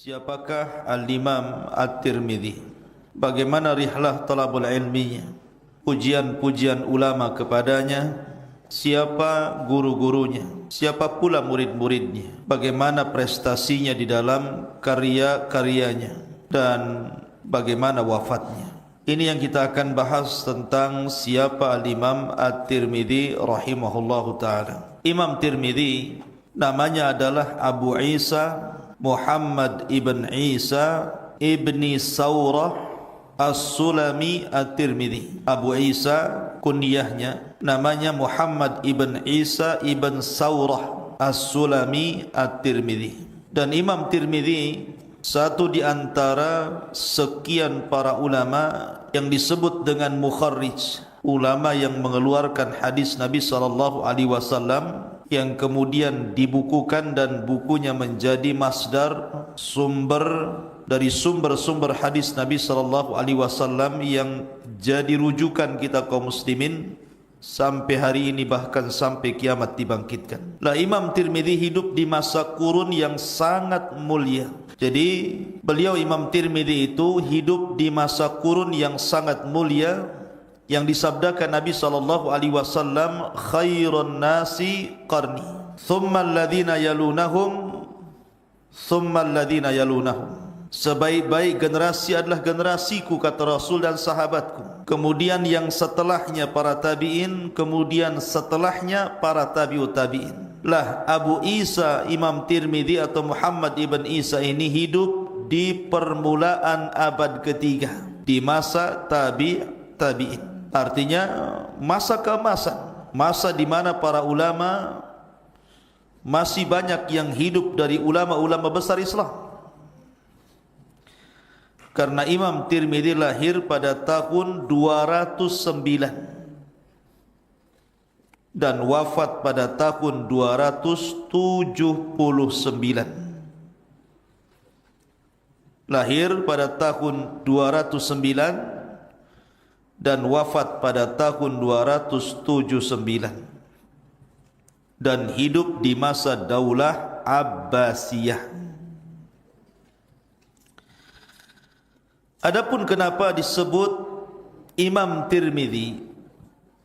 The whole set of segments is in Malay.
Siapakah Al-Imam At-Tirmidzi? Bagaimana rihlah talabul ilminya? Pujian-pujian ulama kepadanya. Siapa guru-gurunya? Siapa pula murid-muridnya? Bagaimana prestasinya di dalam karya-karyanya? Dan bagaimana wafatnya? Ini yang kita akan bahas tentang siapa Al-Imam At-Tirmidzi rahimahullahu ta'ala. Imam Tirmidzi namanya adalah Abu Isa Muhammad ibn Isa ibni Saurah As-Sulami At-Tirmidzi. Abu Isa kunyahnya namanya Muhammad ibn Isa ibn Saurah As-Sulami At-Tirmidzi. Dan Imam Tirmidzi satu di antara sekian para ulama yang disebut dengan mukharrij, ulama yang mengeluarkan hadis Nabi SAW yang kemudian dibukukan dan bukunya menjadi masdar sumber dari sumber-sumber hadis Nabi SAW yang jadi rujukan kita kaum muslimin sampai hari ini, bahkan sampai kiamat dibangkitkan. Lah, Imam Tirmidzi hidup di masa kurun yang sangat mulia. Jadi beliau Imam Tirmidzi itu hidup di masa kurun yang sangat mulia, yang disabdakan Nabi SAW, khairun nasi qarni, thumma alladhina yalunahum, thumma alladhina yalunahum. Sebaik-baik generasi adalah generasiku, kata Rasul, dan sahabatku. Kemudian yang setelahnya para tabi'in, kemudian setelahnya para tabi'ut tabi'in. Lah, Abu Isa Imam Tirmidzi atau Muhammad ibn Isa ini hidup di permulaan abad ketiga, di masa tabi'in. Artinya masa keemasan, masa di mana para ulama masih banyak yang hidup dari ulama-ulama besar Islam. Karena Imam Tirmidzi lahir pada tahun 209 dan wafat pada tahun 279. Lahir pada tahun 209 dan wafat pada tahun 279, dan hidup di masa Daulah Abbasiyah. Adapun kenapa disebut Imam Tirmidzi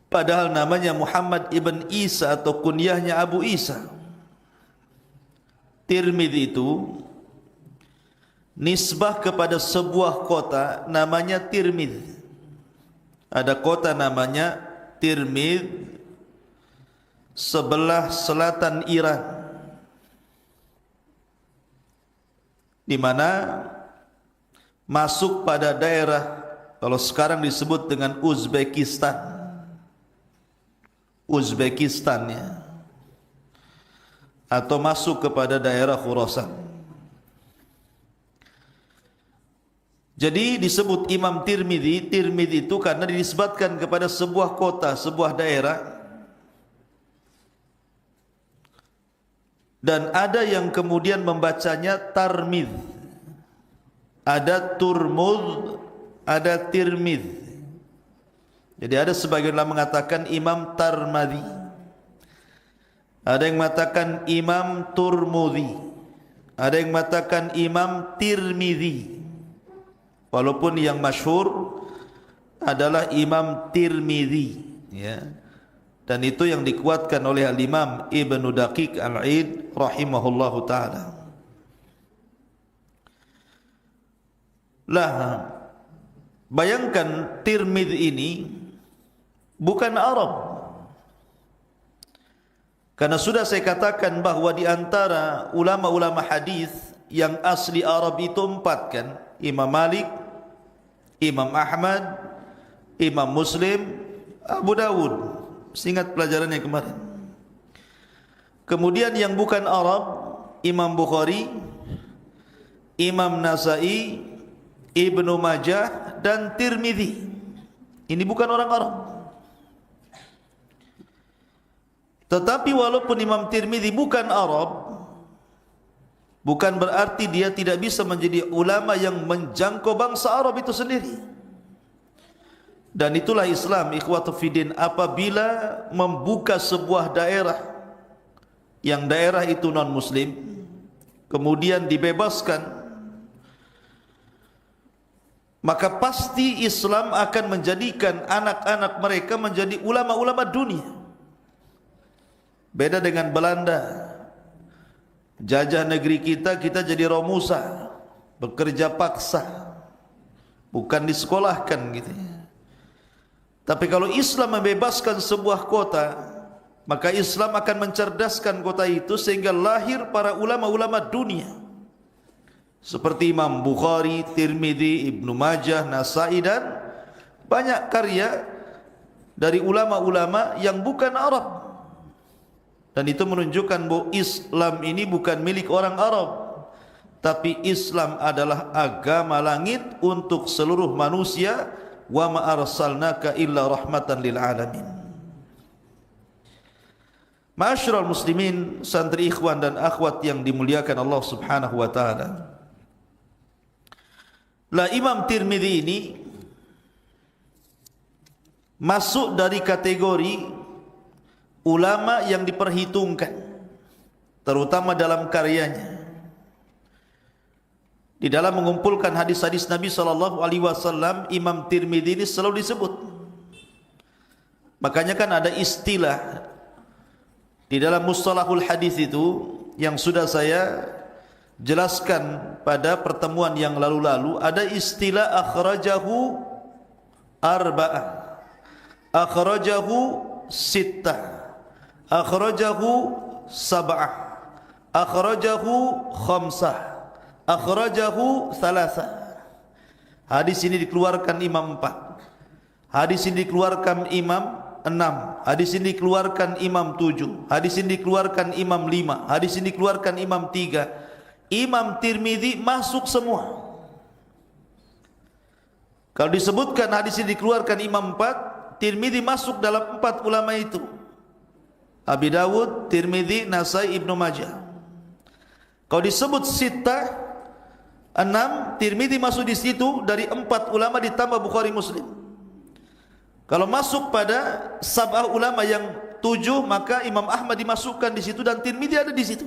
padahal namanya Muhammad ibn Isa atau kunyahnya Abu Isa. Tirmidzi itu nisbah kepada sebuah kota namanya Tirmidz. Ada kota namanya Tirmidz sebelah selatan Iran, di mana masuk pada daerah kalau sekarang disebut dengan Uzbekistan ya, atau masuk kepada daerah Khurasan. Jadi disebut Imam Tirmidzi, Tirmidzi itu karena dinisbatkan kepada sebuah kota, sebuah daerah. Dan ada yang kemudian membacanya Tarmidz, ada Turmuz, ada Tirmidz. Jadi ada sebagian ulama mengatakan Imam Tarmadhi, ada yang mengatakan Imam Turmudhi, ada yang mengatakan Imam Tirmidzi. Walaupun yang masyhur adalah Imam Tirmidzi ya. Dan itu yang dikuatkan oleh Al-Imam Ibnu Daqiq Al-Aid rahimahullahu taala. Lah, bayangkan Tirmidz ini bukan Arab. Karena sudah saya katakan bahwa di antara ulama-ulama hadis yang asli Arab itu 4 kan? Imam Malik, Imam Ahmad, Imam Muslim, Abu Dawud. Ingat pelajarannya kemarin. Kemudian yang bukan Arab, Imam Bukhari, Imam Nasai, Ibnu Majah, dan Tirmidzi. Ini bukan orang Arab. Tetapi walaupun Imam Tirmidzi bukan Arab, bukan berarti dia tidak bisa menjadi ulama yang menjangkau bangsa Arab itu sendiri. Dan itulah Islam, ikhwatu fiddin, apabila membuka sebuah daerah yang daerah itu non muslim, kemudian dibebaskan maka pasti Islam akan menjadikan anak-anak mereka menjadi ulama-ulama dunia. Beda dengan Belanda, jajah negeri kita jadi romusa, bekerja paksa, bukan disekolahkan gitu ya. Tapi kalau Islam membebaskan sebuah kota, maka Islam akan mencerdaskan kota itu sehingga lahir para ulama-ulama dunia seperti Imam Bukhari, Tirmidzi, Ibnu Majah, Nasai, dan banyak karya dari ulama-ulama yang bukan Arab. Dan itu menunjukkan bahwa Islam ini bukan milik orang Arab, tapi Islam adalah agama langit untuk seluruh manusia. Wa ma arsalnaka illa rahmatan lil alamin. Ma'asyiral muslimin, santri ikhwan dan akhwat yang dimuliakan Allah Subhanahu wa taala. La Imam Tirmidzi ini masuk dari kategori ulama yang diperhitungkan, terutama dalam karyanya. Di dalam mengumpulkan hadis-hadis Nabi sallallahu alaihi wasallam, Imam Tirmidzi ini selalu disebut. Makanya kan ada istilah di dalam mustalahul hadis itu yang sudah saya jelaskan pada pertemuan yang lalu-lalu, ada istilah akhrajahu arba'ah, akhrajahu sittah, akhrajahu sab'ah, akhrajahu khamsah, akhrajahu thalatha. Hadis ini dikeluarkan Imam 4, hadis ini dikeluarkan Imam 6, hadis ini dikeluarkan Imam 7, hadis ini dikeluarkan Imam 5, hadis ini dikeluarkan Imam 3. Imam Tirmidzi masuk semua. Kalau disebutkan hadis ini dikeluarkan Imam 4, Tirmidzi masuk dalam 4 ulama itu. Abi Dawud, Tirmidzi, Nasai, Ibnu Majah. Kalau disebut sittah, 6, Tirmidzi masuk di situ dari 4 ulama ditambah Bukhari Muslim. Kalau masuk pada sab'ah ulama yang 7, maka Imam Ahmad dimasukkan di situ dan Tirmidzi ada di situ.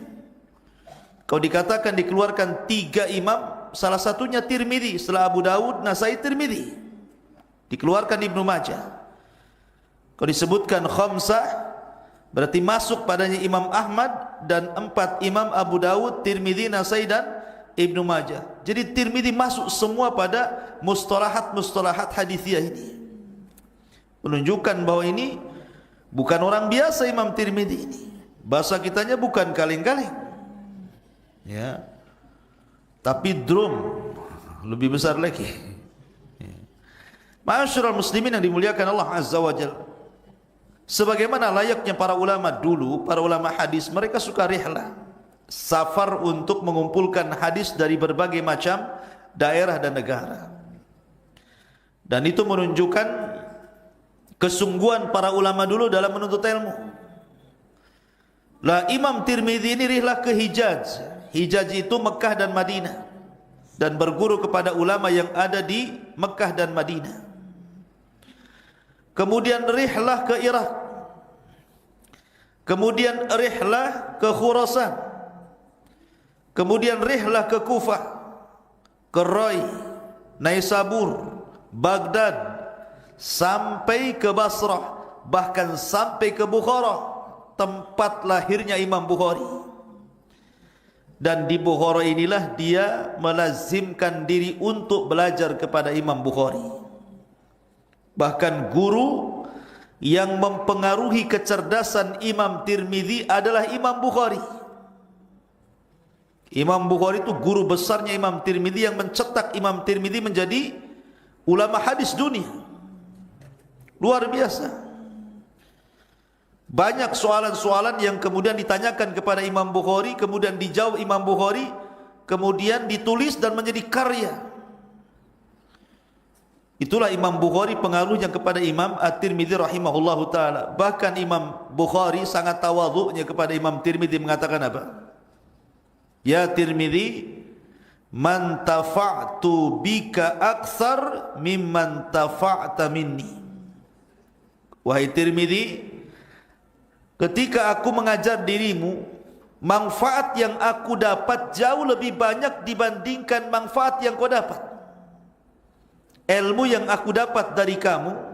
Kalau dikatakan dikeluarkan 3 imam, salah satunya Tirmidzi, setelah Abu Dawud, Nasai, Tirmidzi. Dikeluarkan Ibnu Majah. Kalau disebutkan khamsah, berarti masuk padanya Imam Ahmad dan 4 imam Abu Dawud, Tirmidzi, Nasai, dan Ibnu Majah. Jadi Tirmidzi masuk semua pada mustalahat hadithiyah ini. Menunjukkan bahwa ini bukan orang biasa Imam Tirmidzi ini. Bahasa kitanya bukan kaleng-kaleng, ya, tapi drum lebih besar lagi. Ma'asyiral muslimin yang dimuliakan Allah Azza wa Jalla, sebagaimana layaknya para ulama dulu, para ulama hadis, mereka suka rihlah, safar untuk mengumpulkan hadis dari berbagai macam daerah dan negara. Dan itu menunjukkan kesungguhan para ulama dulu dalam menuntut ilmu. Lah Imam Tirmidzi ini rihlah ke Hijaz. Hijaz itu Mekah dan Madinah, dan berguru kepada ulama yang ada di Mekah dan Madinah. Kemudian rihlah ke Irak, kemudian rihlah ke Khurasan, kemudian rihlah ke Kufah, ke Rai, Naisabur, Baghdad, sampai ke Basrah, bahkan sampai ke Bukhara, tempat lahirnya Imam Bukhari. Dan di Bukhara inilah dia melazimkan diri untuk belajar kepada Imam Bukhari. Bahkan guru yang mempengaruhi kecerdasan Imam Tirmidzi adalah Imam Bukhari. Imam Bukhari itu guru besarnya Imam Tirmidzi yang mencetak Imam Tirmidzi menjadi ulama hadis dunia. Luar biasa. Banyak soalan-soalan yang kemudian ditanyakan kepada Imam Bukhari, kemudian dijawab Imam Bukhari, kemudian ditulis dan menjadi karya. Itulah Imam Bukhari pengaruhnya kepada Imam At-Tirmidzi rahimahullahu ta'ala. Bahkan Imam Bukhari sangat tawadhu'nya kepada Imam Tirmidzi, mengatakan apa? Ya Tirmidzi, man tafa'tu bika akthar mimman tafa'ta minni. Wahai Tirmidzi, ketika aku mengajar dirimu, manfaat yang aku dapat jauh lebih banyak dibandingkan manfaat yang kau dapat. ilmu yang aku dapat dari kamu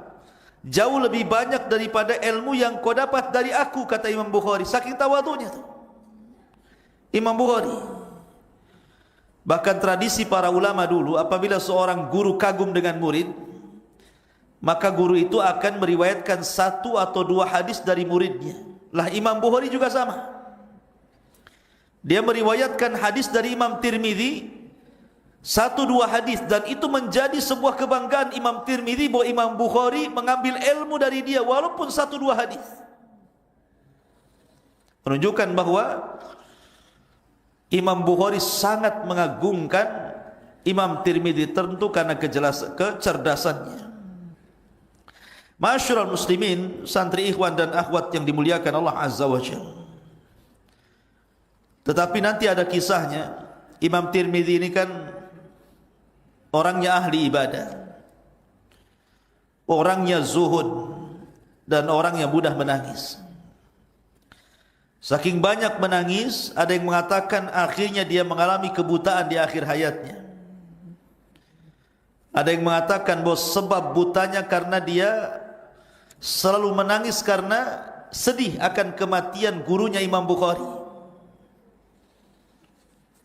jauh lebih banyak daripada ilmu yang kau dapat dari aku, kata Imam Bukhari. Saking tawadhunya tuh Imam Bukhari. Bahkan tradisi para ulama dulu, apabila seorang guru kagum dengan murid, maka guru itu akan meriwayatkan 1 atau 2 hadis dari muridnya. Lah Imam Bukhari juga sama. Dia meriwayatkan hadis dari Imam Tirmidzi 1-2 hadis, dan itu menjadi sebuah kebanggaan Imam Tirmidzi bahwa Imam Bukhari mengambil ilmu dari dia walaupun 1-2 hadis. Menunjukkan bahwa Imam Bukhari sangat mengagungkan Imam Tirmidzi, tentu karena kecerdasannya. Ma'asyiral muslimin, santri ikhwan dan akhwat yang dimuliakan Allah Azza wa Jalla. Tetapi nanti ada kisahnya. Imam Tirmidzi ini kan orangnya ahli ibadah, orangnya zuhud, dan orangnya mudah menangis. Saking banyak menangis, ada yang mengatakan akhirnya dia mengalami kebutaan di akhir hayatnya. Ada yang mengatakan bahwa sebab butanya karena dia selalu menangis karena sedih akan kematian gurunya Imam Bukhari.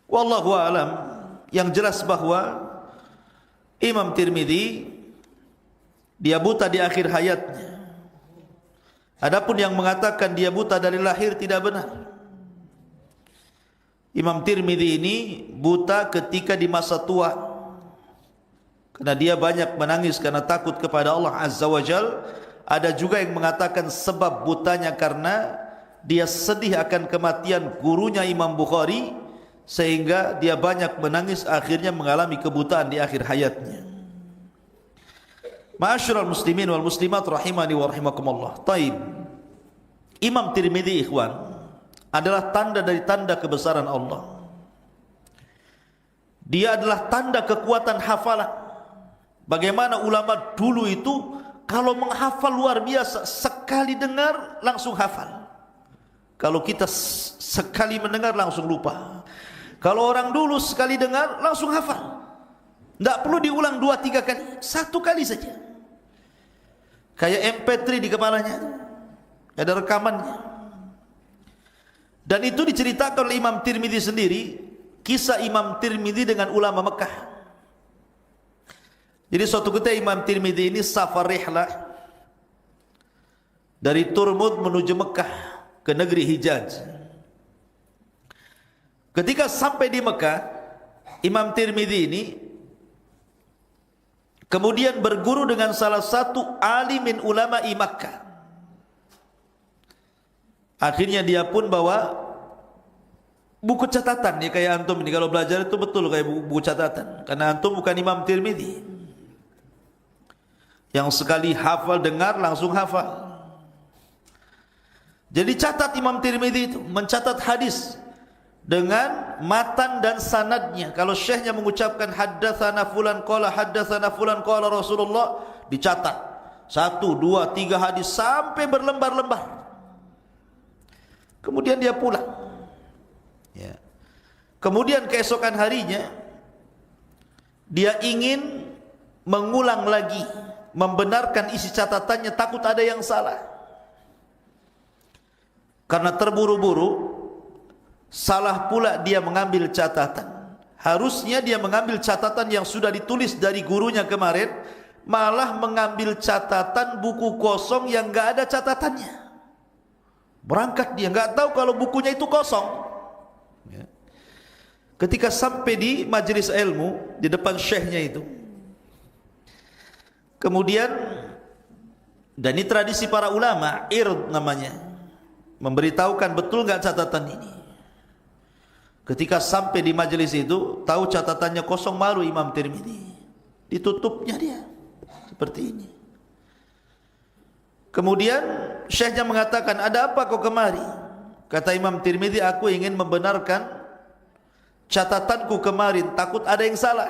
Wallahu a'lam. Yang jelas bahwa Imam Tirmidzi dia buta di akhir hayatnya. Adapun yang mengatakan dia buta dari lahir tidak benar. Imam Tirmidzi ini buta ketika di masa tua, karena dia banyak menangis karena takut kepada Allah Azza wa Jalla. Ada juga yang mengatakan sebab butanya karena dia sedih akan kematian gurunya Imam Bukhari, sehingga dia banyak menangis, akhirnya mengalami kebutaan di akhir hayatnya. Ma'asyiral muslimin wal muslimat rahimani wa rahimakumullah. Taib. Imam Tirmidzi ikhwan adalah tanda dari tanda kebesaran Allah. Dia adalah tanda kekuatan hafalan. Bagaimana ulama dulu itu kalau menghafal luar biasa, sekali dengar langsung hafal. Kalau kita sekali mendengar langsung lupa. Kalau orang dulu sekali dengar langsung hafal. Tidak perlu diulang 2-3 kali, 1 kali saja. Kayak MP3 di kepalanya, ada rekamannya. Dan itu diceritakan oleh Imam Tirmidzi sendiri, kisah Imam Tirmidzi dengan ulama Mekah. Jadi suatu ketika Imam Tirmidzi ini safar rihlah dari Turmud menuju Mekah ke negeri Hijaz. Ketika sampai di Mekah, Imam Tirmidzi ini kemudian berguru dengan salah satu alimin ulama di Makkah. Akhirnya dia pun bawa buku catatan, ya kayak antum ini kalau belajar itu betul kayak buku catatan, karena antum bukan Imam Tirmidzi yang sekali hafal dengar langsung hafal. Jadi catat Imam Tirmidzi itu mencatat hadis dengan matan dan sanadnya. Kalau syekhnya mengucapkan haddatsana fulan qala haddatsana fulan qala Rasulullah, dicatat 1, 2, 3 hadis sampai berlembar-lembar. Kemudian dia pulang. Ya. Kemudian keesokan harinya dia ingin mengulang lagi, membenarkan isi catatannya, takut ada yang salah. Karena terburu-buru, salah pula dia mengambil catatan. Harusnya dia mengambil catatan yang sudah ditulis dari gurunya kemarin, malah mengambil catatan buku kosong yang enggak ada catatannya. Berangkat dia enggak tahu kalau bukunya itu kosong. Ketika sampai di majelis ilmu di depan syekhnya itu, kemudian, dan ini tradisi para ulama, ird namanya, memberitahukan betul enggak catatan ini. Ketika sampai di majelis itu, tahu catatannya kosong, malu Imam Tirmidzi. Ditutupnya dia seperti ini. Kemudian syekhnya mengatakan, ada apa kau kemari? Kata Imam Tirmidzi, aku ingin membenarkan catatanku kemarin, takut ada yang salah.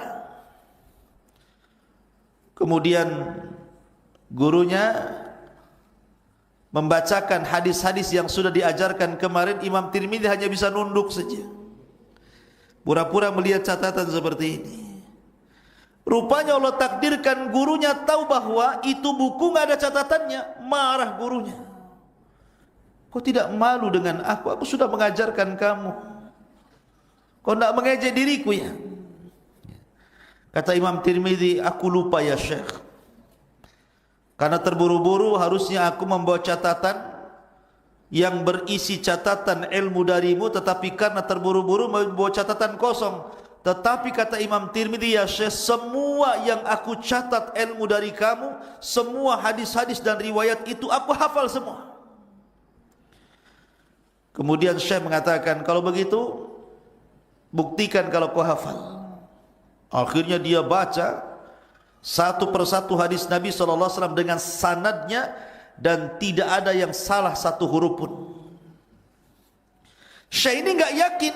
Kemudian gurunya membacakan hadis-hadis yang sudah diajarkan kemarin. Imam Tirmidzi hanya bisa nunduk saja, pura-pura melihat catatan seperti ini. Rupanya Allah takdirkan gurunya tahu bahwa itu buku nggak ada catatannya. Marah gurunya. Kau tidak malu dengan aku? Aku sudah mengajarkan kamu. Kau tidak mengejek diriku ya? Kata Imam Tirmidzi, aku lupa ya Syekh. Karena terburu-buru harusnya aku membawa catatan yang berisi catatan ilmu darimu, tetapi karena terburu-buru membawa catatan kosong. Tetapi kata Imam Tirmidzi, ya Syekh, semua yang aku catat ilmu dari kamu, semua hadis-hadis dan riwayat itu aku hafal semua. Kemudian Syekh mengatakan, kalau begitu buktikan kalau kau hafal. Akhirnya dia baca satu persatu hadis Nabi SAW dengan sanadnya, dan tidak ada yang salah satu huruf pun. Syekh ini enggak yakin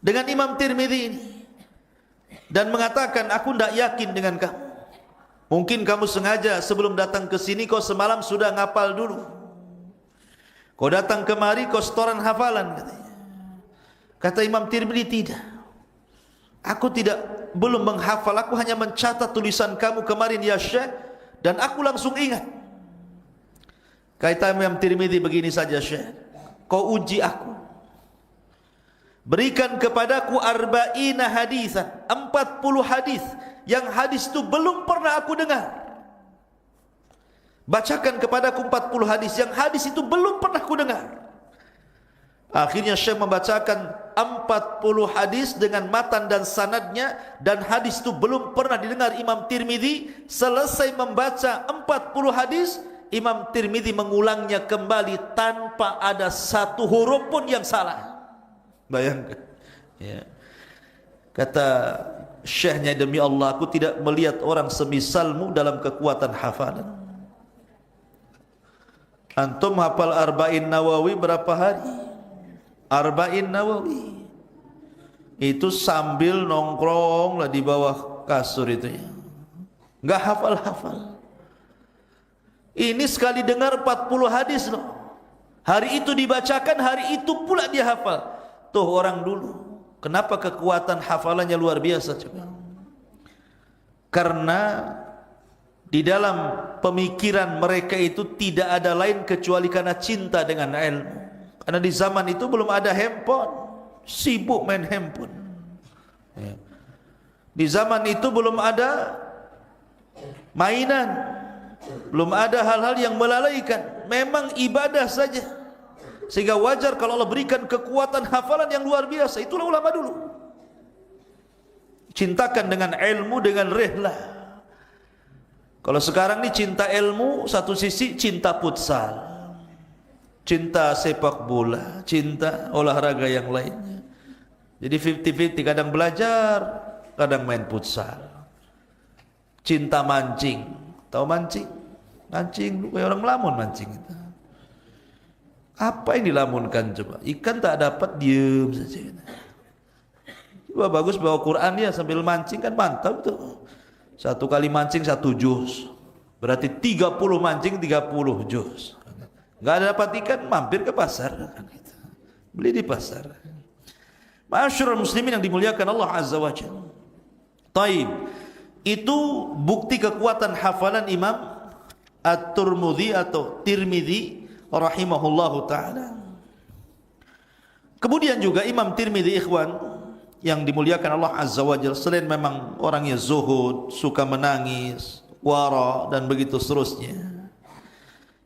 dengan Imam Tirmidzi ini, dan mengatakan, aku enggak yakin dengan kamu. Mungkin kamu sengaja sebelum datang ke sini kau semalam sudah ngapal dulu. Kau datang kemari kau setoran hafalan, katanya. Kata Imam Tirmidzi, tidak. Aku belum menghafal, aku hanya mencatat tulisan kamu kemarin ya Syekh, dan aku langsung ingat. Kata Imam Tirmidzi, begini saja Syekh, kau uji aku. Berikan kepadaku 40 hadisan, 40 hadis yang hadis itu belum pernah aku dengar. Bacakan kepadaku 40 hadis yang hadis itu belum pernah aku dengar. Akhirnya Syekh membacakan 40 hadis dengan matan dan sanadnya, dan hadis itu belum pernah didengar Imam Tirmidzi. Selesai membaca 40 hadis, Imam Tirmidzi mengulangnya kembali tanpa ada satu huruf pun yang salah. Bayangkan ya. Kata Syekhnya, demi Allah aku tidak melihat orang semisalmu dalam kekuatan hafalan. Antum hafal Arba'in Nawawi berapa hari? Arba'in Nawawi itu sambil nongkrong lah di bawah kasur itu ya, nggak hafal-hafal. Ini sekali dengar 40 hadis loh, hari itu dibacakan, hari itu pula dia hafal. Tuh orang dulu, kenapa kekuatan hafalannya luar biasa coba? Karena di dalam pemikiran mereka itu tidak ada lain kecuali karena cinta dengan ilmu. Karena di zaman itu belum ada handphone, sibuk main handphone. Ya. Di zaman itu belum ada mainan, belum ada hal-hal yang melalaikan. Memang ibadah saja. Sehingga wajar kalau Allah berikan kekuatan hafalan yang luar biasa. Itulah ulama dulu. Cintakan dengan ilmu, dengan rihlah. Kalau sekarang ini cinta ilmu, satu sisi cinta futsal, cinta sepak bola, cinta olahraga yang lainnya. Jadi 50-50, kadang belajar, kadang main futsal. Cinta mancing, tahu mancing? Mancing, kayak orang melamun mancing itu. Apa yang dilamunkan coba? Ikan tak dapat, diem saja. Coba bagus bawa Quran dia sambil mancing, kan mantap tuh. Satu kali mancing 1 juz, berarti 30 mancing 30 juz. Nggak ada dapat ikan, mampir ke pasar, beli di pasar. Ma'asyiral muslimin yang dimuliakan Allah Azza wa Jalla. Taib, itu bukti kekuatan hafalan Imam At-Tirmidzi atau Tirmidzi rahimahullahu ta'ala. Kemudian juga Imam Tirmidzi, ikhwan yang dimuliakan Allah Azza wa Jalla, selain memang orangnya zuhud, suka menangis, wara, dan begitu seterusnya,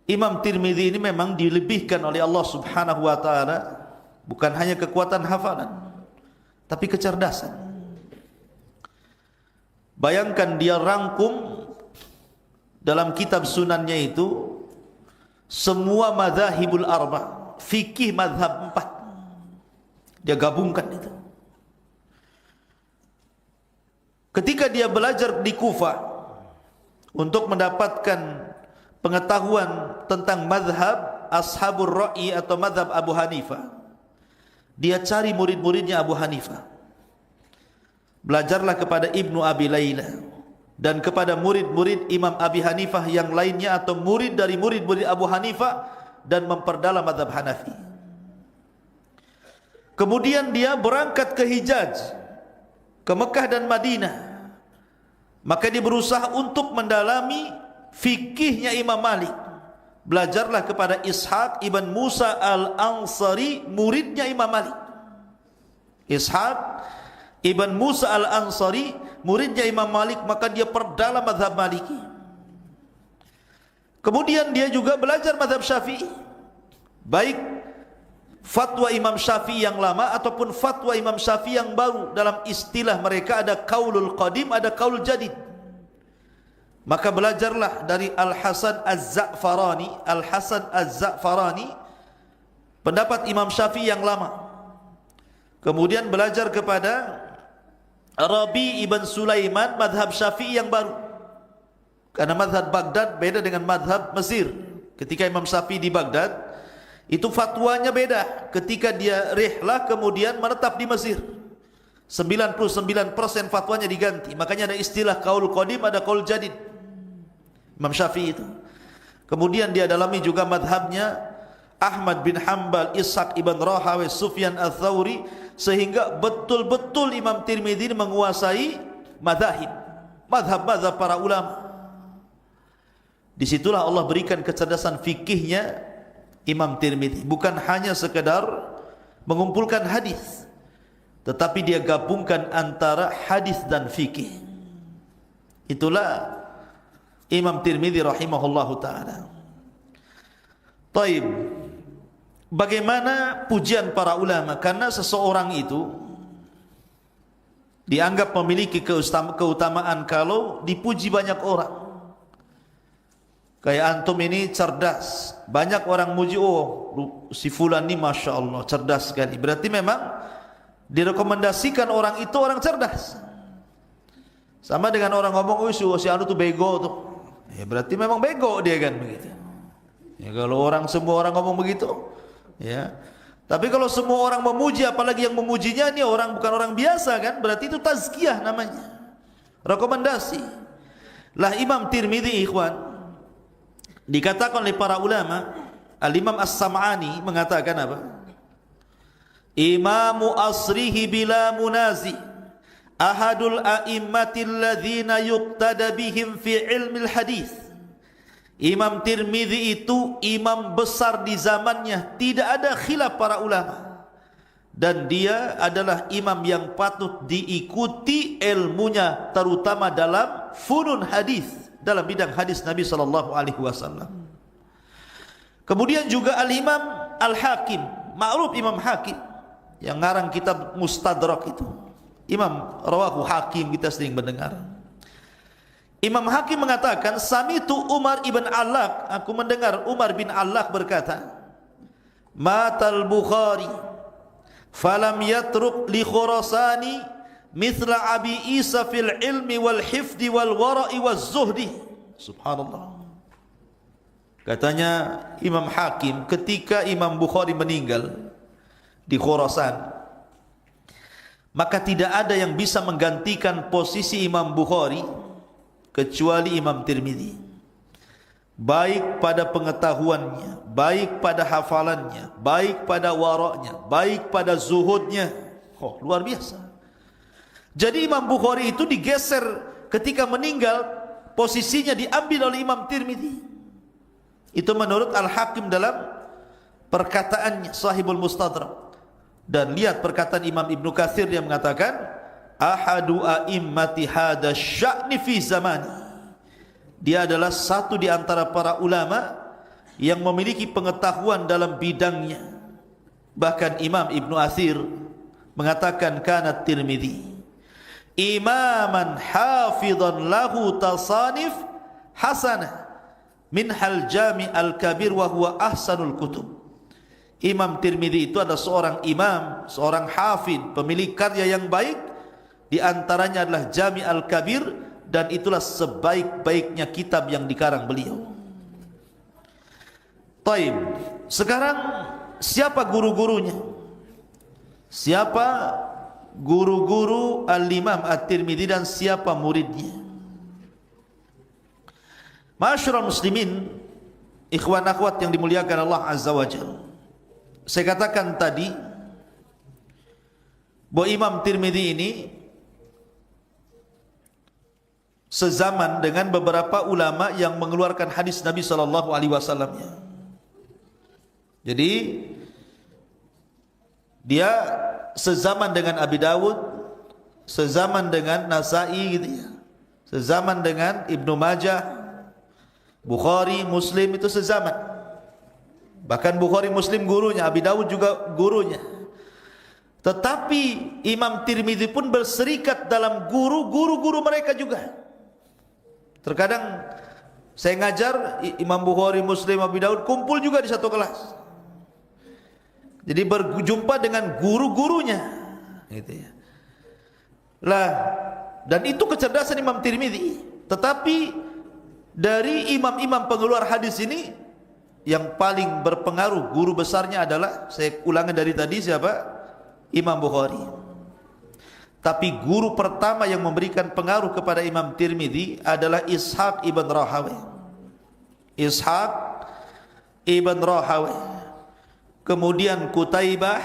Imam Tirmidzi ini memang dilebihkan oleh Allah Subhanahu wa ta'ala bukan hanya kekuatan hafalan, tapi kecerdasan. Bayangkan dia rangkum dalam kitab sunannya itu semua madzhabul arba, fikih mazhab 4, dia gabungkan itu. Ketika dia belajar di Kufah untuk mendapatkan pengetahuan tentang mazhab Ashabur Ra'i atau mazhab Abu Hanifah, dia cari murid-muridnya Abu Hanifah. Belajarlah kepada Ibnu Abi Layla dan kepada murid-murid Imam Abi Hanifah yang lainnya atau murid dari murid-murid Abu Hanifah, dan memperdalam mazhab Hanafi. Kemudian dia berangkat ke Hijaz, ke Mekah dan Madinah, Maka dia berusaha untuk mendalami fikihnya Imam Malik. Belajarlah kepada Ishaq ibn Musa al-Ansari, muridnya Imam Malik. Ishaq ibn Musa al-Ansari, muridnya Imam Malik, maka dia perdalam mazhab Maliki. Kemudian dia juga belajar mazhab Syafi'i, baik fatwa Imam Syafi'i yang lama ataupun fatwa Imam Syafi'i yang baru. Dalam istilah mereka ada qaulul qadim, ada qaul jadid. Maka belajarlah dari Al-Hasan Az-Za'farani, Al-Hasan Az-Za'farani, pendapat Imam Syafi'i yang lama. Kemudian belajar kepada Rabi ibn Sulaiman, madhab Syafi'i yang baru. Karena madhab Baghdad beda dengan madhab Mesir. Ketika Imam Syafi'i di Baghdad, itu fatwanya beda. Ketika dia rihlah kemudian menetap di Mesir, 99% fatwanya diganti. Makanya ada istilah qaul qadim, ada qaul jadid. Imam Syafi'i itu. Kemudian dia dalami juga madhabnya Ahmad bin Hanbal, Ishaq ibn Rahawai, Sufyan al-Thawri, sehingga betul-betul Imam Tirmidzi menguasai madhab para ulama. Disitulah Allah berikan kecerdasan fikihnya Imam Tirmidzi. Bukan hanya sekedar mengumpulkan hadis, tetapi dia gabungkan antara hadis dan fikih. Itulah Imam Tirmidzi rahimahullahu ta'ala. Taib, bagaimana pujian para ulama? Karena seseorang itu dianggap memiliki keutamaan kalau dipuji banyak orang. Kayak antum ini cerdas, banyak orang muji, oh si fulan ini Masya Allah cerdas sekali. Berarti memang direkomendasikan orang itu orang cerdas. Sama dengan orang ngomong, oh si anu tuh bego tuh, ya berarti memang bego dia kan begitu. Ya kalau semua orang ngomong begitu, ya. Tapi kalau semua orang memuji, apalagi yang memujinya ini orang bukan orang biasa kan, berarti itu tazkiyah namanya, rekomendasi. Lah Imam Tirmidzi ikhwan, dikatakan oleh para ulama, Al-Imam As-Sam'ani mengatakan apa? Imamu asrihi bila munazi, ahadul a'immatil ladzina yuqtada bihim fi ilmil hadis. Imam Tirmidzi itu imam besar di zamannya, tidak ada khilaf para ulama. Dan dia adalah imam yang patut diikuti ilmunya, terutama dalam funun hadis, dalam bidang hadis Nabi sallallahu alaihi wasallam. Kemudian juga Al-Imam Al-Hakim, ma'ruf Imam Hakim yang ngarang kitab Mustadrak itu. Imam rawahu Hakim, kita sering mendengar. Imam Hakim mengatakan, samitu Umar ibn Allaq, aku mendengar Umar bin Allaq berkata, matal Bukhari falam yatruk li Khurasani mithla Abi Isa fil ilmi wal hifdi wal wara'i waz zuhdi. Subhanallah. Katanya Imam Hakim, ketika Imam Bukhari meninggal di Khurasan, maka tidak ada yang bisa menggantikan posisi Imam Bukhari kecuali Imam Tirmidzi. Baik pada pengetahuannya, baik pada hafalannya, baik pada waraknya, baik pada zuhudnya. Oh, luar biasa. Jadi Imam Bukhari itu digeser ketika meninggal, posisinya diambil oleh Imam Tirmidzi. Itu menurut Al-Hakim dalam perkataannya Sahibul Mustadrak. Dan lihat perkataan Imam Ibnu Katsir yang mengatakan, ahadu a'immati hada sya'ni fi zamani. Dia adalah satu di antara para ulama yang memiliki pengetahuan dalam bidangnya. Bahkan Imam Ibnu Katsir mengatakan, kana Tirmidzi imaman hafidhan lahu tasanif hasanah minhal jami al-kabir wa huwa ahsanul kutub. Imam Tirmidzi itu adalah seorang imam, seorang hafid, pemilik karya yang baik. Di antaranya adalah Jami al-Kabir, dan itulah sebaik-baiknya kitab yang dikarang beliau. Taib. Sekarang siapa guru-gurunya? Siapa guru-guru Al-Imam At-Tirmidzi dan siapa muridnya? Ma'asyiral muslimin, ikhwan akhwat yang dimuliakan Allah Azza wa Jalla. Saya katakan tadi bahwa Imam Tirmidzi ini sezaman dengan beberapa ulama yang mengeluarkan hadis Nabi sallallahu alaihi wasallamnya. Jadi dia sezaman dengan Abi Dawud, sezaman dengan Nasai gitu ya. Sezaman dengan Ibnu Majah, Bukhari, Muslim, itu sezaman. Bahkan Bukhari, Muslim gurunya, Abi Dawud juga gurunya. Tetapi Imam Tirmidzi pun berserikat dalam guru-guru mereka juga. Terkadang saya ngajar, Imam Bukhari, Muslim, Abi Dawud kumpul juga di satu kelas. Jadi berjumpa dengan guru-gurunya gitu ya. Lah, dan itu kecerdasan Imam Tirmidzi. Tetapi dari imam-imam pengeluar hadis ini, yang paling berpengaruh guru besarnya adalah, saya ulangi dari tadi, siapa? Imam Bukhari. Tapi guru pertama yang memberikan pengaruh kepada Imam Tirmidzi adalah Ishaq ibn Rahawai. Ishaq ibn Rahawai. Kemudian Qutaibah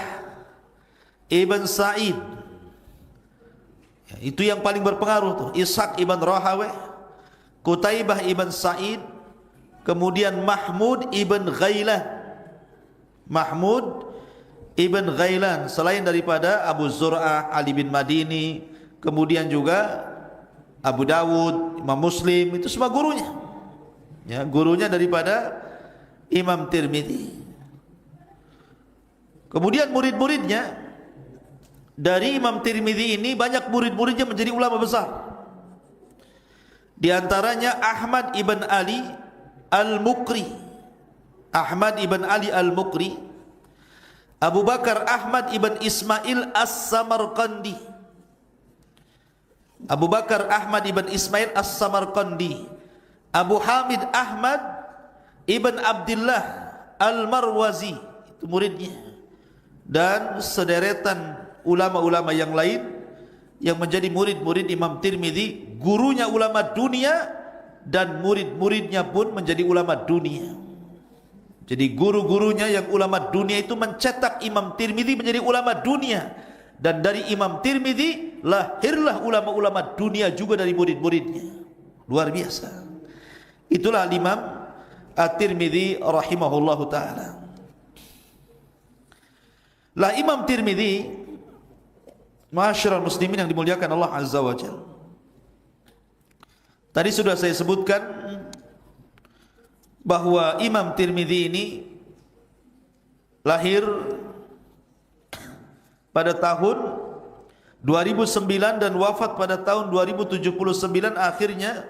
ibn Sa'id. Itu yang paling berpengaruh tuh, Ishaq ibn Rahawai, Qutaibah ibn Sa'id, kemudian Mahmud ibn Ghailan. Mahmud ibn Ghailan, selain daripada Abu Zur'ah, Ali bin Madini, kemudian juga Abu Dawud, Imam Muslim, itu semua gurunya. Ya, gurunya daripada Imam Tirmidzi. Kemudian murid-muridnya dari Imam Tirmidzi ini, banyak murid-muridnya menjadi ulama besar. Di antaranya Ahmad ibn Ali Al-Mukri, Ahmad ibn Ali Al-Mukri, Abu Bakar Ahmad ibn Ismail As-Samarqandi, Abu Bakar Ahmad ibn Ismail As-Samarqandi, Abu Hamid Ahmad ibn Abdullah Al-Marwazi, itu muridnya, dan sederetan ulama-ulama yang lain yang menjadi murid-murid Imam Tirmidzi. Gurunya ulama dunia dan murid-muridnya pun menjadi ulama dunia. Jadi guru-gurunya yang ulama dunia itu mencetak Imam Tirmidzi menjadi ulama dunia, dan dari Imam Tirmidzi lahirlah ulama-ulama dunia juga dari murid-muridnya. Luar biasa. Itulah Imam At-Tirmidzi rahimahullahu taala. Lah Imam Tirmidzi, ma'asyiral muslimin yang dimuliakan Allah Azza wa Jalla, tadi sudah saya sebutkan bahwa Imam Tirmidzi ini lahir pada tahun 2009 dan wafat pada tahun 2079 akhirnya.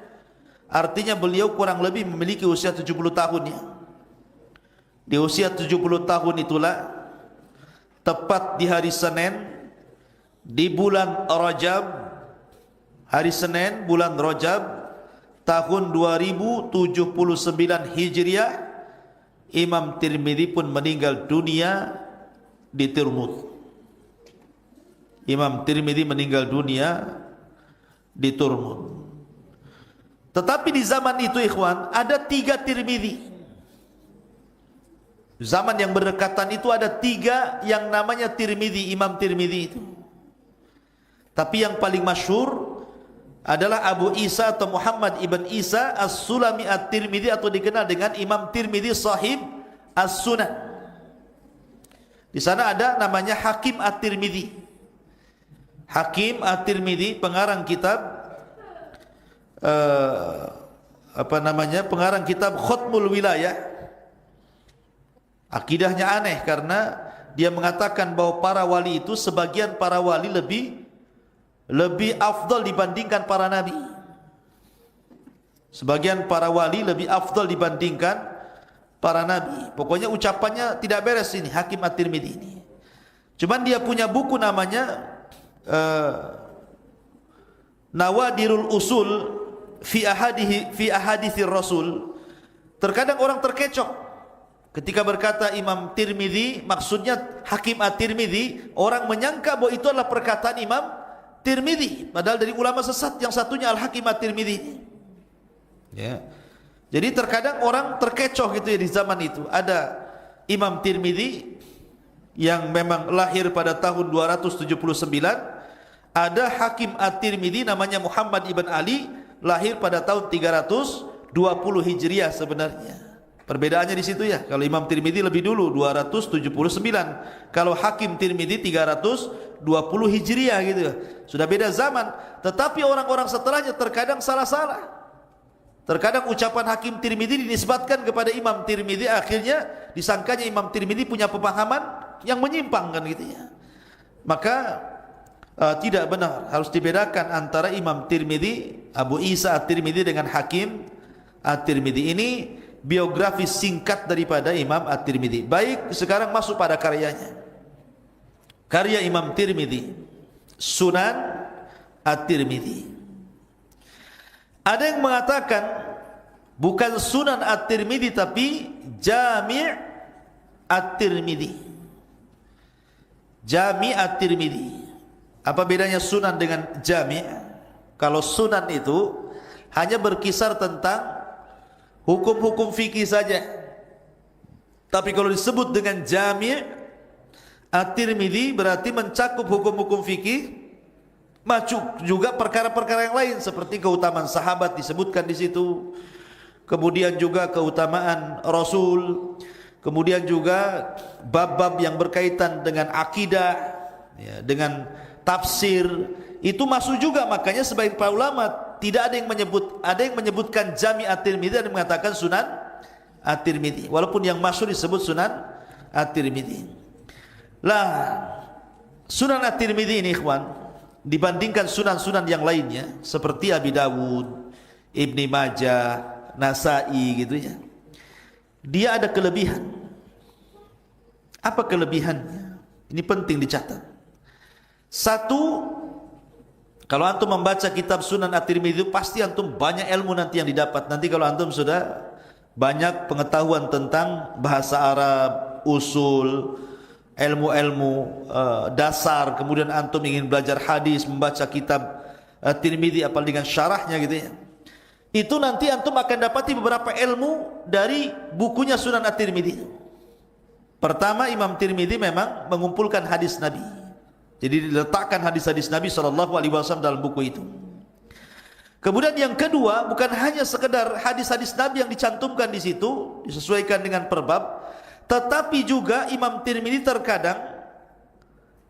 Artinya beliau kurang lebih memiliki usia 70 tahun ya. Di usia 70 tahun itulah, tepat di hari Senin di bulan Rajab, hari Senin bulan Rajab tahun 2079 Hijriah, Imam Tirmidzi pun meninggal dunia di Tirmidz. Imam Tirmidzi meninggal dunia di Tirmidz. Tetapi di zaman itu ikhwan, ada 3 Tirmidzi. Zaman yang berdekatan itu ada 3 yang namanya Tirmidzi, Imam Tirmidzi itu. Tapi yang paling masyhur adalah Abu Isa atau Muhammad ibn Isa As-Sulami At-Tirmidzi, atau dikenal dengan Imam Tirmidzi Sahib As-Sunan. Di sana ada namanya Hakim At-Tirmidzi. Hakim At-Tirmidzi pengarang kitab pengarang kitab Khatmul Wilayah. Akidahnya aneh karena dia mengatakan bahwa para wali itu, sebagian para wali lebih afdal dibandingkan para nabi. Sebagian para wali lebih afdal dibandingkan para nabi. Pokoknya ucapannya tidak beres ini Hakim At-Tirmidzi ini. Cuman dia punya buku namanya Nawadirul Usul fi ahadithir Rasul. Terkadang orang terkecoh ketika berkata Imam Tirmidzi, maksudnya Hakim At-Tirmidzi, orang menyangka bahwa itu adalah perkataan Imam Tirmidzi, padahal dari ulama sesat yang satunya Al-Hakim At-Tirmidzi. Ya. Jadi terkadang orang terkecoh gitu ya di zaman itu. Ada Imam Tirmidzi yang memang lahir pada tahun 279, ada Hakim At-Tirmidzi namanya Muhammad ibn Ali, lahir pada tahun 320 Hijriah sebenarnya. Perbedaannya di situ ya. Kalau Imam Tirmidzi lebih dulu 279, kalau Hakim Tirmidzi 320 Hijriah gitu ya. Sudah beda zaman, tetapi orang-orang setelahnya terkadang salah-salah. Terkadang ucapan Hakim Tirmidzi dinisbatkan kepada Imam Tirmidzi, akhirnya disangkanya Imam Tirmidzi punya pemahaman yang menyimpang kan gitu ya. Maka tidak benar, harus dibedakan antara Imam Tirmidzi, Abu Isa At-Tirmidzi dengan Hakim At-Tirmidzi. Ini biografi singkat daripada Imam At-Tirmidzi. Baik, sekarang masuk pada karyanya. Karya Imam Tirmidzi, Sunan At-Tirmidzi. Ada yang mengatakan bukan Sunan At-Tirmidzi tapi Jami' At-Tirmidzi. Jami' At-Tirmidzi. Apa bedanya Sunan dengan Jami'? Kalau Sunan itu hanya berkisar tentang hukum-hukum fikih saja. Tapi kalau disebut dengan Jami' At-Tirmidzi berarti mencakup hukum-hukum fikih, masuk juga perkara-perkara yang lain seperti keutamaan sahabat disebutkan di situ. Kemudian juga keutamaan Rasul, kemudian juga bab-bab yang berkaitan dengan akidah, ya, dengan tafsir, itu masuk juga. Makanya sebagian para ulama tidak ada yang menyebut, ada yang menyebutkan Jami' At-Tirmidzi, ada yang mengatakan Sunan At-Tirmidzi, walaupun yang masyhur disebut Sunan At-Tirmidzi. Lah, Sunan At-Tirmidzi ini ikhwan, dibandingkan sunan-sunan yang lainnya seperti Abi Dawud, Ibni Majah, Nasai gitu ya, dia ada kelebihan. Apa kelebihannya? Ini penting dicatat. Satu, kalau antum membaca kitab Sunan At-Tirmidzi pasti antum banyak ilmu nanti yang didapat. Nanti kalau antum sudah banyak pengetahuan tentang bahasa Arab, usul, ilmu-ilmu dasar, kemudian antum ingin belajar hadis, membaca kitab Tirmidzi apalagi dengan syarahnya gitu ya, itu nanti antum akan dapati beberapa ilmu dari bukunya Sunan At-Tirmidzi. Pertama, Imam Tirmidzi memang mengumpulkan hadis Nabi, jadi diletakkan hadis-hadis Nabi SAW dalam buku itu. Kemudian yang kedua, bukan hanya sekedar hadis-hadis Nabi yang dicantumkan di situ disesuaikan dengan perbab, tetapi juga Imam Tirmidzi terkadang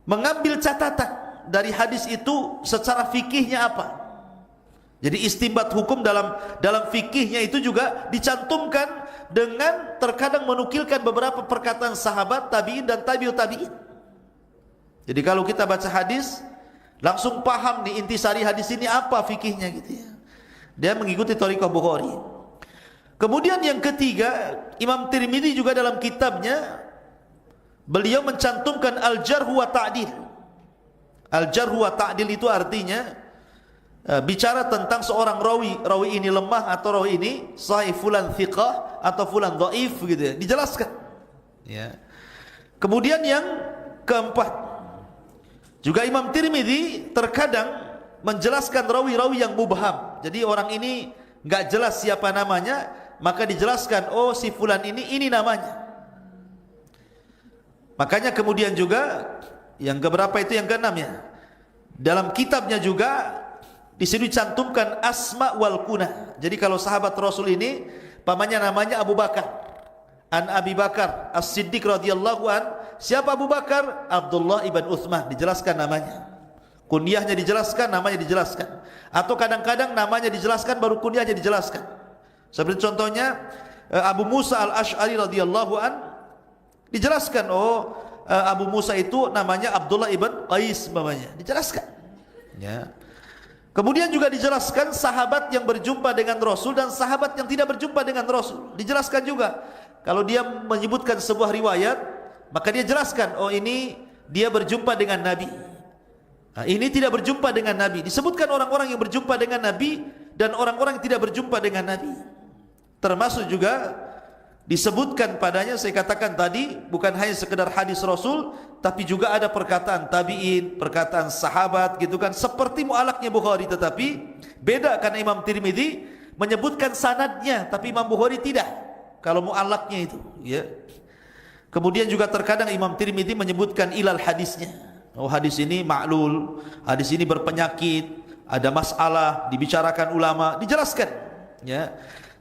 mengambil catatan dari hadis itu secara fikihnya apa. Jadi istinbat hukum dalam fikihnya itu juga dicantumkan, dengan terkadang menukilkan beberapa perkataan sahabat, tabi'in dan tabi'ut tabi'in. Jadi kalau kita baca hadis langsung paham nih intisari hadis ini apa fikihnya gitu ya. Dia mengikuti thariqah Bukhari. Kemudian yang ketiga, Imam Tirmidzi juga dalam kitabnya beliau mencantumkan al-jarh wa ta'dil. Al-jarh wa ta'dil itu artinya bicara tentang seorang rawi ini lemah atau rawi ini sahih, fulan thiqah atau fulan dhaif gitu ya, dijelaskan. Ya. Kemudian yang keempat, juga Imam Tirmidzi terkadang menjelaskan rawi-rawi yang mubham. Jadi orang ini enggak jelas siapa namanya, maka dijelaskan, oh si fulan ini namanya. Makanya kemudian juga yang keberapa itu, yang keenam ya, dalam kitabnya juga di sini dicantumkan asma wal kunah. Jadi kalau sahabat Rasul ini pamannya namanya Abu Bakar, an Abi Bakar As-Siddiq radhiyallahu an. Siapa Abu Bakar? Abdullah ibn Uthman, dijelaskan namanya, kunyahnya dijelaskan, namanya dijelaskan. Atau kadang-kadang namanya dijelaskan baru kunyahnya dijelaskan. Seperti contohnya Abu Musa al-Ash'ari radhiyallahu an, dijelaskan, oh Abu Musa itu namanya Abdullah ibn Qais namanya, dijelaskan. Ya. Kemudian juga dijelaskan sahabat yang berjumpa dengan Rasul dan sahabat yang tidak berjumpa dengan Rasul, dijelaskan juga. Kalau dia menyebutkan sebuah riwayat, maka dia jelaskan, oh ini dia berjumpa dengan Nabi, nah, ini tidak berjumpa dengan Nabi. Disebutkan orang-orang yang berjumpa dengan Nabi dan orang-orang yang tidak berjumpa dengan Nabi. Termasuk juga disebutkan padanya, saya katakan tadi, bukan hanya sekedar hadis Rasul, tapi juga ada perkataan tabi'in, perkataan sahabat gitu kan, seperti mu'alaknya Bukhari. Tetapi beda karena Imam Tirmidzi menyebutkan sanadnya, tapi Imam Bukhari tidak kalau mu'alaknya itu ya. Kemudian juga terkadang Imam Tirmidzi menyebutkan ilal hadisnya, oh hadis ini ma'lul, hadis ini berpenyakit, ada masalah dibicarakan ulama, dijelaskan, ya.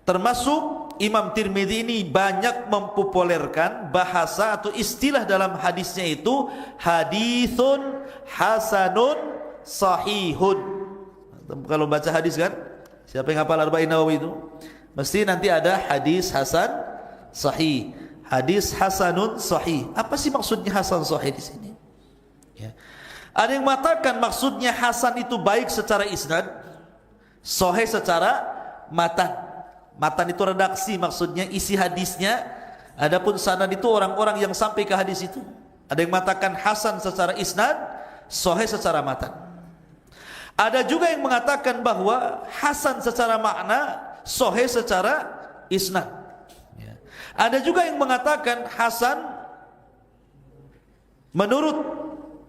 Termasuk Imam Tirmidzi ini banyak mempopulerkan bahasa atau istilah dalam hadisnya itu haditsun hasanun sahihun. Kalau baca hadis kan, siapa yang hafal Arba'in Nawawi itu, mesti nanti ada hadis hasan sahih, hadis hasanun sahih. Apa sih maksudnya hasan sahih di sini? Ya. Ada yang mengatakan maksudnya hasan itu baik secara isnad, sahih secara matan. Matan itu redaksi, maksudnya isi hadisnya. Adapun sanad itu orang-orang yang sampai ke hadis itu. Ada yang mengatakan hasan secara isnad, sahih secara matan. Ada juga yang mengatakan bahwa hasan secara makna, sahih secara isnad. Ya. Ada juga yang mengatakan hasan menurut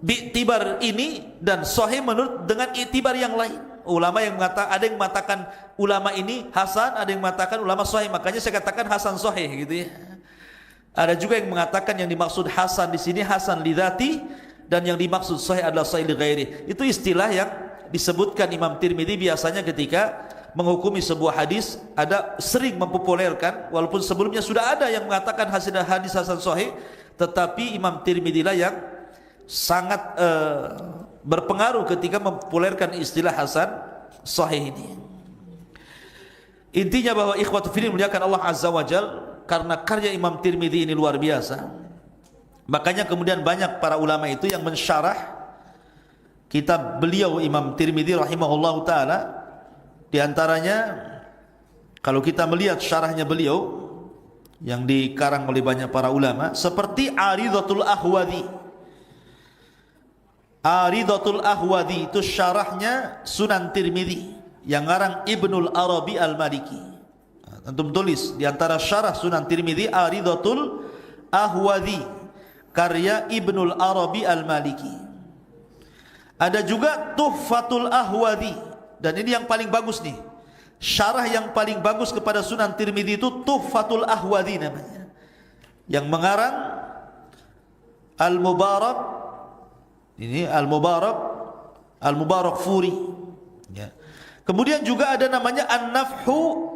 bi'tibar ini dan sahih menurut dengan i'tibar yang lain. Ulama yang mengatakan, ada yang mengatakan ulama ini hasan, ada yang mengatakan ulama sahih. Makanya saya katakan hasan sahih gitu ya. Ada juga yang mengatakan yang dimaksud hasan di sini hasan lidzati, dan yang dimaksud sahih adalah sahih li ghairi. Itu istilah yang disebutkan Imam Tirmidzi biasanya ketika menghukumi sebuah hadis. Ada sering mempopulerkan, walaupun sebelumnya sudah ada yang mengatakan hadis hasan sahih, tetapi Imam Tirmidzi lah yang sangat berpengaruh ketika mempopulerkan istilah hasan sahih ini. Intinya bahwa ikhwatu fillah muliakan Allah Azza wa Jal, karena karya Imam Tirmidzi ini luar biasa, makanya kemudian banyak para ulama itu yang mensyarah kitab beliau Imam Tirmidzi rahimahullahu taala. Di antaranya kalau kita melihat syarahnya beliau yang dikarang oleh banyak para ulama, seperti Aridatul Ahwadhi. Aridatul Ahwadhi itu syarahnya Sunan Tirmidzi yang ngarang Ibnul Arabi Al-Maliki. Antum tulis di antara syarah Sunan Tirmidzi Aridatul Ahwadhi karya Ibnul Arabi Al-Maliki. Ada juga Tuhfatul Ahwadhi, dan ini yang paling bagus nih. Syarah yang paling bagus kepada Sunan Tirmidzi itu Tuhfatul Ahwadhi namanya. Yang mengarang Al-Mubarak, ini Al-Mubarak Furi, ya. Kemudian juga ada namanya An-Nafhu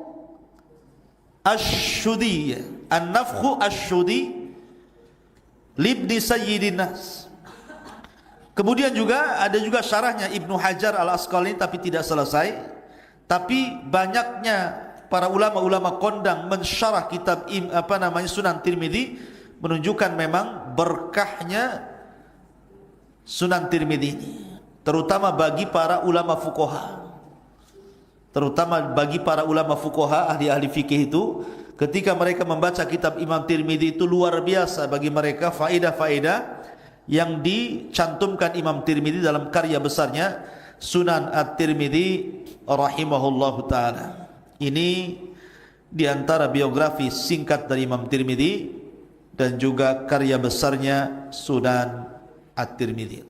Asy-Syudi, ya. An-Nafhu Asy-Syudi Libni Sayyidin Nas. Kemudian juga ada juga syarahnya Ibnu Hajar Al-Asqalani, tapi tidak selesai. Tapi banyaknya para ulama-ulama kondang mensyarah kitab Sunan Tirmidzi, menunjukkan memang berkahnya Sunan Tirmidzi ini, terutama bagi para ulama fuqaha. Terutama bagi para ulama fuqaha, ahli-ahli fikih itu, ketika mereka membaca kitab Imam Tirmidzi itu luar biasa bagi mereka faedah-faedah yang dicantumkan Imam Tirmidzi dalam karya besarnya Sunan At-Tirmidzi rahimahullahu taala. Ini diantara biografi singkat dari Imam Tirmidzi dan juga karya besarnya Sunan At-Tirmidzi.